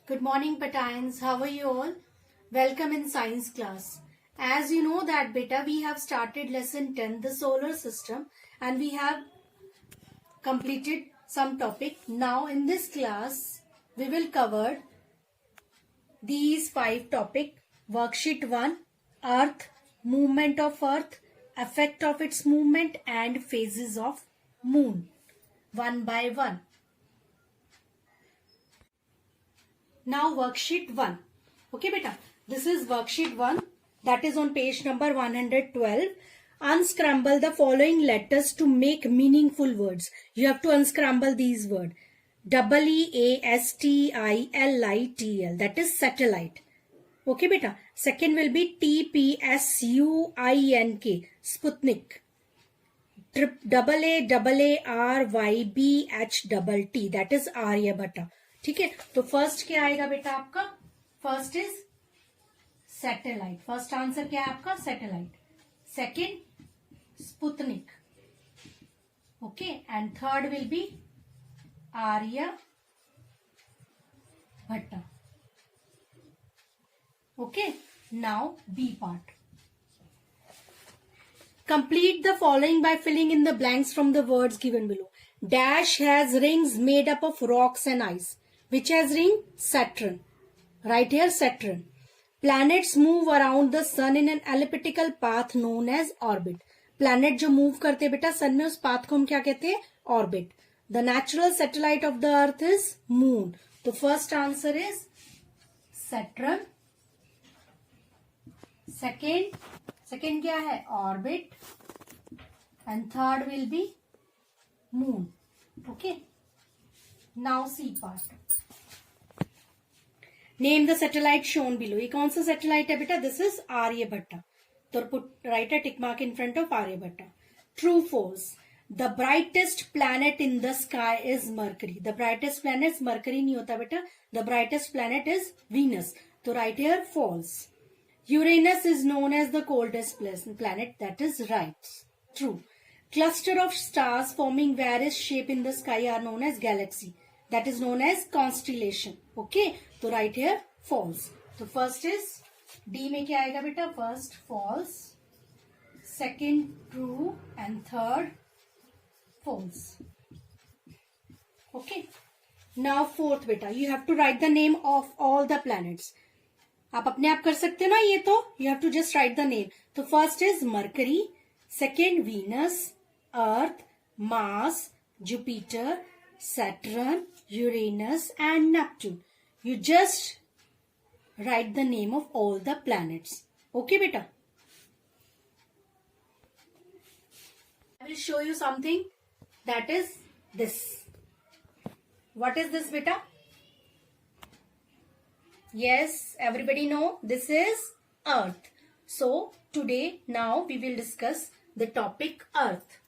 Good morning, Patines. How are you all? Welcome in science class. As you know that beta, we have started lesson 10, the solar system, and we have completed some topic. Now in this class, we will cover these 5 topic. Worksheet 1, Earth, movement of Earth, effect of its movement and phases of moon. One by one. Now worksheet 1. Okay beta, this is worksheet 1, that is on page number 112. Unscramble the following letters to make meaningful words. You have to unscramble these words. Eastilite, that is satellite. Okay beta. Second will be TPSUINK, Sputnik. AARYBHTT, that is Aryabhatta. ठीक है, तो first क्या आएगा बेटा आपका? First is satellite. First answer क्या है आपका? Satellite. Second Sputnik. Okay, and third will be Aryabhata. Okay, now B part. Complete the following by filling in the blanks from the words given below. Dash has rings made up of rocks and ice. Which has ring? Saturn. Right here, Saturn. Planets move around the sun in an elliptical path known as orbit. Planet जो move करते बेटा sun में, उस path को हम क्या कहते हैं? Orbit. The natural satellite of the earth is moon. तो first answer is Saturn. Second क्या है? Orbit. And third will be moon. Okay. Now C part. Name the satellite shown below. ये कौन सा satellite है बेटा? This is Aryabhatta. तो write a tick mark in front of Aryabhatta. True, false. The brightest planet in the sky is Mercury. The brightest planet Mercury नहीं होता बेटा. The brightest planet is Venus. तो write here false. Uranus is known as the coldest planet. That is right. True. Cluster of stars forming various shape in the sky are known as galaxy. That is known as constellation. Okay. तो right here false. तो first is D में क्या आएगा बेटा? First false, second true and third false. Okay. Now fourth बेटा, you have to write the name of all the planets. आप अपने आप कर सकते हो ना ये तो? You have to just write the name. तो first is Mercury, second Venus, Earth, Mars, Jupiter, Saturn, Uranus and Neptune. You just write the name of all the planets. Okay beta? I will show you something, that is this. What is this beta? Yes, everybody know this is Earth. So today now we will discuss the topic Earth.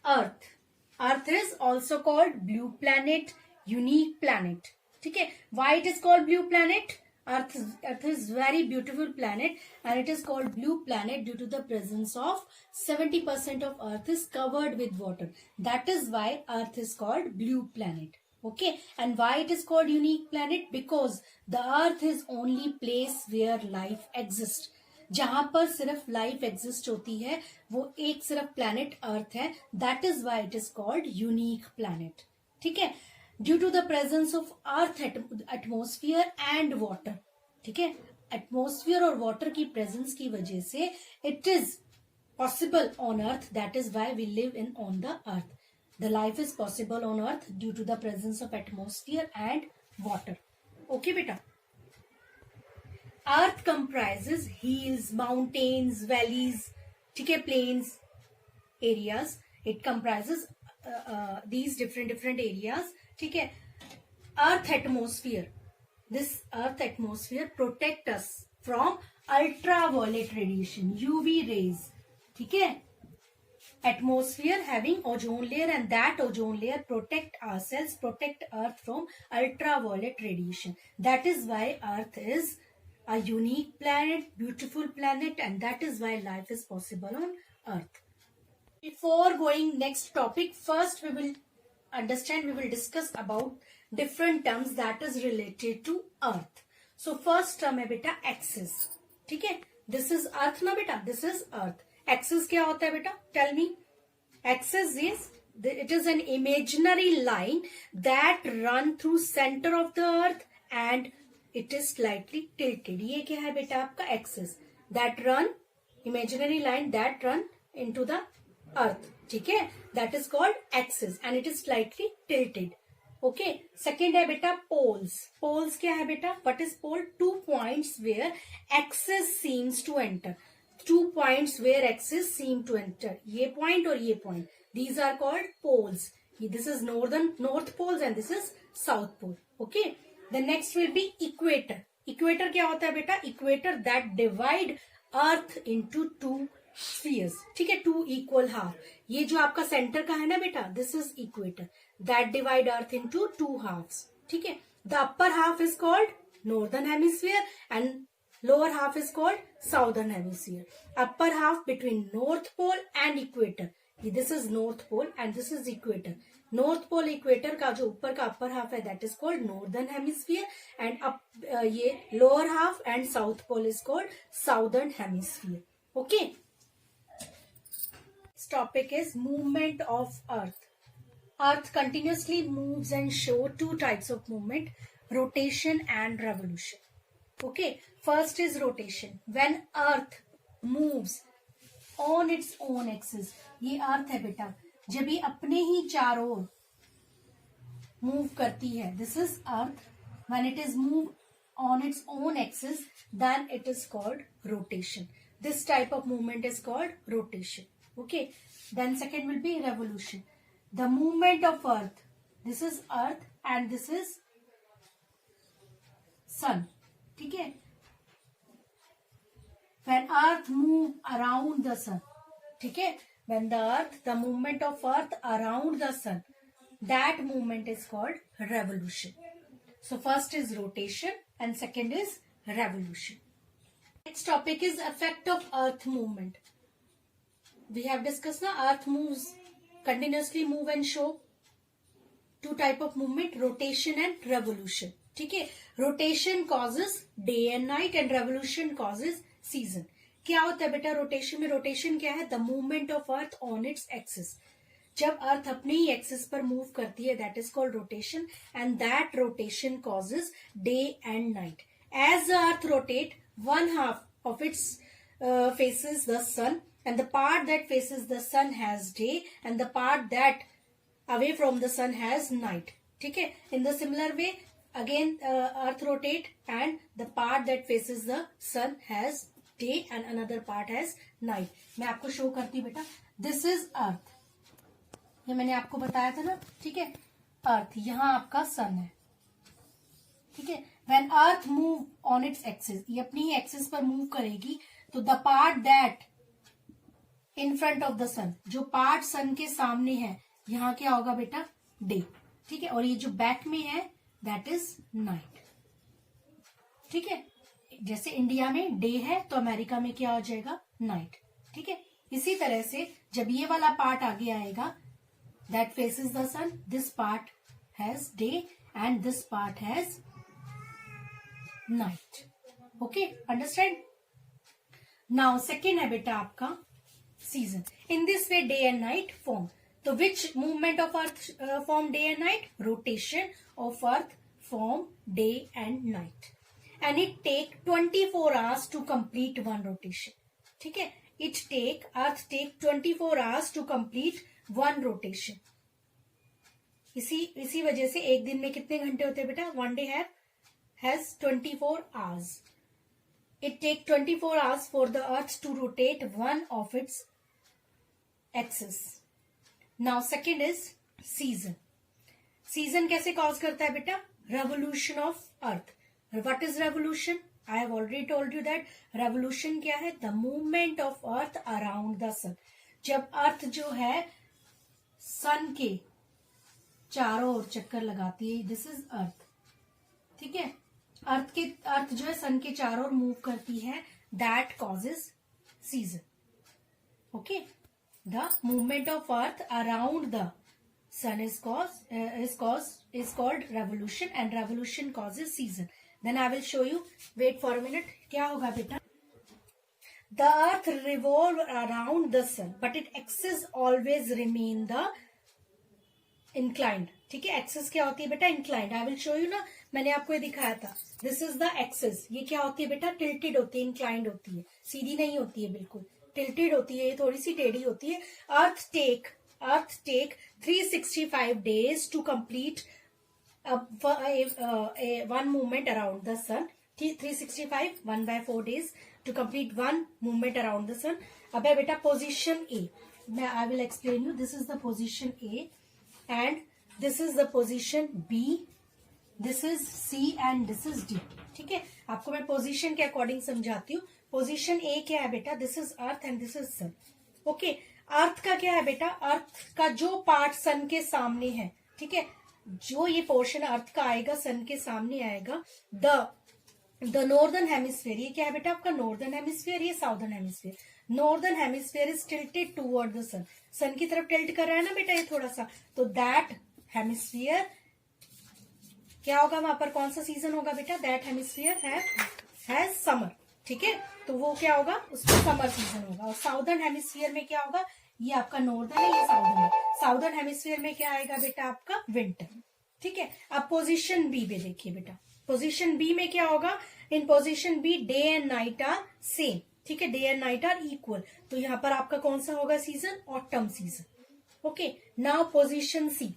Earth is also called blue planet, unique planet. ठीक है? Why it is called blue planet? Earth is very beautiful planet and it is called blue planet due to the presence of 70% of Earth is covered with water. That is why Earth is called blue planet. Okay, and why it is called unique planet? Because the Earth is only place where life exists. जहां पर सिर्फ life exist होती है वो एक सिर्फ planet earth है. That is why it is called unique planet. ठीक है? Due to the presence of earth atmosphere and water. ठीक है? एटमोस्फियर और वाटर की प्रेजेंस की वजह से it is possible on earth. That is why we live in on the earth. The life is possible on earth due to the presence of atmosphere and water. Okay बेटा? Earth comprises hills, mountains, valleys, ठीक है, plains, areas. It comprises these different areas. ठीक है? Earth atmosphere. This Earth atmosphere protect us from ultraviolet radiation, UV rays. ठीक है? Atmosphere having ozone layer and that ozone layer protect ourselves, protect Earth from ultraviolet radiation. That is why Earth is a unique planet, beautiful planet, and that is why life is possible on Earth. Before going next topic, first we will understand, we will discuss about different terms that is related to earth. So first term है बेटा axis. ठीक है, this is earth ना बेटा, this is earth. Axis क्या होता है बेटा, tell me. Axis is, it is an imaginary line that run through center of the earth and it is slightly tilted. ये क्या है बेटा आपका axis, that run, imaginary line that run into the earth. ठीक है, that is called axis and it is slightly tilted. Okay, second है बेटा poles. Poles क्या है बेटा, what is pole? 2 points where axis seems to enter. 2 points where axis seem to enter. ये point और ये point, these are called poles. This is north poles and this is south pole. Okay, the next will be equator. Equator क्या होता है बेटा, equator that divide earth into 2 spheres. ठीक है, 2 equal half. ये जो आपका सेंटर का है ना बेटा, this is equator that divide earth into 2 halves. ठीक है, the upper half is called northern hemisphere and lower half is called southern hemisphere. Upper half between north pole and equator, this is north pole and this is equator. North pole equator का जो ऊपर का upper half है that is called northern hemisphere and ये lower half and south pole is called southern hemisphere. Okay, this topic is movement of earth. Earth continuously moves and show 2 types of movement, rotation and revolution. Okay, first is rotation. When earth moves on its own axis, ये अर्थ है बेटा, जब ये अपने ही चारों ओर move करती है, this is earth. When it is moved on its own axis, then it is called rotation. This type of movement is called rotation. Okay, then second will be revolution. The movement of earth, this is earth and this is sun. ठीक है, when earth move around the sun, ठीक है, when the movement of earth around the sun, that movement is called revolution. So first is rotation and second is revolution. Next topic is effect of earth movement. We have discussed now earth moves, continuously move and show 2 type of movement, rotation and revolution. ठीक है, rotation causes day and night and revolution causes season. क्या होता है बेटा rotation में, rotation क्या है, the movement of earth on its axis. जब अर्थ अपने ही एक्सिस पर मूव करती है, that is called rotation and that rotation causes day and night. As the earth rotate, one half of its faces the sun and the part that faces the sun has day and the part that away from the sun has night. ठीक है, in the similar way again earth rotate and the part that faces the sun has day and another part has night. मैं आपको show करती हूँ बेटा, this is earth. ये मैंने आपको बताया था ना, ठीक है, अर्थ, यहाँ आपका सन है. ठीक है, when earth move on its axis, ये अपनी ही एक्सिस पर मूव करेगी, तो the part that in front of the sun, जो पार्ट सन के सामने है, यहाँ क्या होगा बेटा, डे. ठीक है, और ये जो बैक में है that is night. ठीक है, जैसे इंडिया में डे है तो अमेरिका में क्या हो जाएगा, नाइट. ठीक है, इसी तरह से जब ये वाला पार्ट आगे आएगा, that faces the sun, this part has day and this part has night. Okay, understand? Now second है बेटा आपका season. In this way day and night form. So which movement of earth form day and night? Rotation of earth form day and night. And it take 24 hours to complete one rotation. ठीक है, earth take 24 hours to complete one rotation. इसी वजह से एक दिन में कितने घंटे होते हैं बेटा, one day has 24 hours. It take 24 hours for the earth to rotate one of its axis. Now second is season. Season कैसे cause करता है बेटा, revolution of earth. What is revolution? I have already told you that revolution क्या है, the movement of earth around the sun. जब अर्थ जो है सन के चारों ओर चक्कर लगाती है, दिस इज अर्थ. ठीक है, अर्थ जो है सन के चारों ओर मूव करती है, that causes season. Okay, the movement of earth around the sun is called revolution, and revolution causes season. Then I will show you. Wait for a minute. क्या होगा बेटा? The earth revolve around the sun, but its axis always remain the inclined. ठीक है, axis क्या होती है बेटा? Inclined. I will show you ना, मैंने आपको ये दिखाया था. This is the axis. ये क्या होती है बेटा? टिल्टेड होती है, इंक्लाइंड होती है, सीधी नहीं होती है, बिल्कुल टिल्टेड होती है, ये थोड़ी सी टेढ़ी होती है. अर्थ take 365 days to complete one movement around the sun. 365 1/4 days to complete one movement around the sun. अब है बेटा पोजीशन ए. मैं I will explain you. This is the position A and this is the position B, this is C and this is D. ठीक है, आपको मैं position के according समझाती हूँ. पोजीशन ए क्या है बेटा? This is earth and this is sun. Okay, earth का क्या है बेटा? अर्थ का जो पार्ट सन के सामने है, ठीक है, जो ये पोर्शन अर्थ का आएगा, सन के सामने आएगा, द नॉर्दर्न हेमिस्फीयर. ये क्या है बेटा? आपका नॉर्दर्न हेमिस्फीयर, ये southern hemisphere. Northern hemisphere is tilted toward the sun. Sun की तरफ टिल्ट कर रहा है ना बेटा ये थोड़ा सा, तो दैट हेमिस्फीयर क्या होगा वहां पर? कौन सा सीजन होगा बेटा? That hemisphere has summer. ठीक है, तो वो क्या होगा? उसका समर सीजन होगा. और साउदर्न हेमिस्फीयर में क्या होगा? ये आपका नॉर्दर्न है, ये साउदर्न है. साउदर्न हेमिस्फीयर में क्या आएगा बेटा? आपका विंटर. ठीक है, अब पोजीशन बी में देखिए बेटा. पोजीशन बी में क्या होगा? In position B day and night are same. ठीक है, day and night are equal. तो यहां पर आपका कौन सा होगा season? Autumn season. Okay, now position C.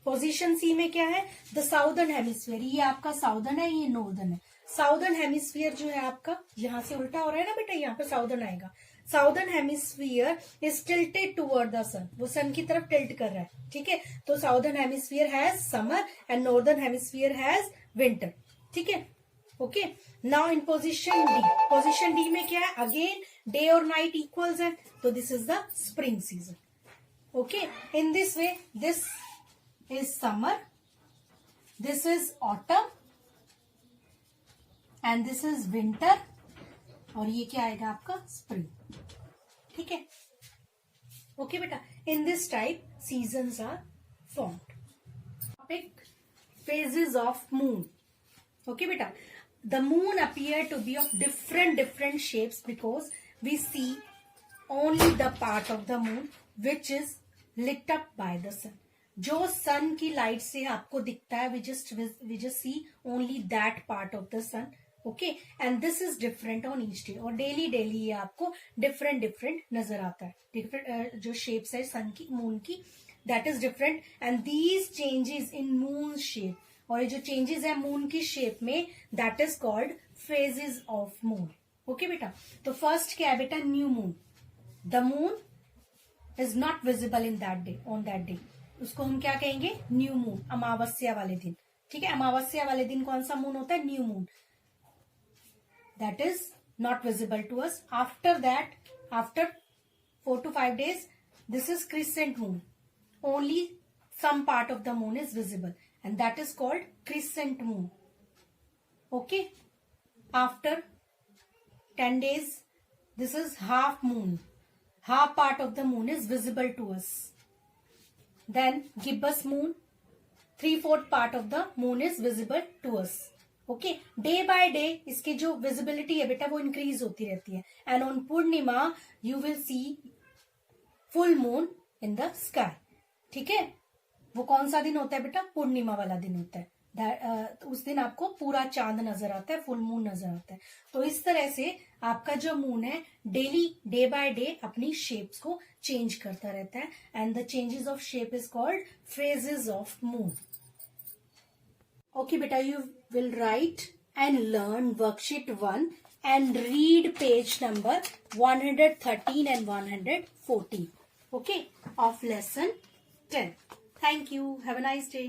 Position C में क्या है? The southern hemisphere. ये आपका साउदर्न है, ये नॉर्दर्न है. साउदर्न हेमिस्फीयर जो है आपका, यहां से उल्टा हो रहा है ना बेटा, यहाँ पे साउदर्न आएगा. Southern hemisphere is tilted toward the sun. वो सन की तरफ टिल्ट कर रहा है. ठीक है, तो southern hemisphere has summer and northern hemisphere has winter. ठीक है, okay. Now in position D. Position D में क्या है? अगेन डे और नाइट इक्वल्स है, तो this is the spring season. Okay, in this way this is summer, this is autumn and this is winter, और ये क्या आएगा आपका? स्प्रिंग. ठीक है, ओके बेटा. In this type seasons are formed. Topic phases of moon. Okay beta, the moon appear to be of different shapes because we see only the part of the moon which is lit up by the sun. जो सन की light से आपको दिखता है, we just see only that part of the sun. Okay, and this is different on each day. और daily ये आपको different नजर आता है. डिफरेंट जो शेप्स है सन की, मून की, that is different. And these changes in moon shape, और ये जो चेंजेस है मून की शेप में, that is called phases of moon. Okay बेटा, तो फर्स्ट क्या है बेटा? New moon. The moon is not visible in that day, on that day. उसको हम क्या कहेंगे? न्यू मून, अमावस्या वाले दिन. ठीक है, अमावस्या वाले दिन कौन सा मून होता है? New moon. That is not visible to us. After that, after 4 to 5 days, this is crescent moon. Only some part of the moon is visible, and that is called crescent moon. Okay. After 10 days, this is half moon. Half part of the moon is visible to us. Then gibbous moon. 3/4 part of the moon is visible to us. Okay, day by day इसकी जो visibility है बेटा वो increase होती रहती है. And on Purnima you will see full moon in the sky. ठीक है, वो कौन सा दिन होता है बेटा? पूर्णिमा वाला दिन होता है. उस दिन आपको पूरा चांद नजर आता है, फुल मून नजर आता है. तो इस तरह से आपका जो मून है डेली, डे बाय डे अपनी शेप्स को चेंज करता रहता है. And the changes of shape is called phases of moon. Okay beta, you will write and learn worksheet 1 and read page number 113 and 114. Okay, of lesson 10. Thank you. Have a nice day.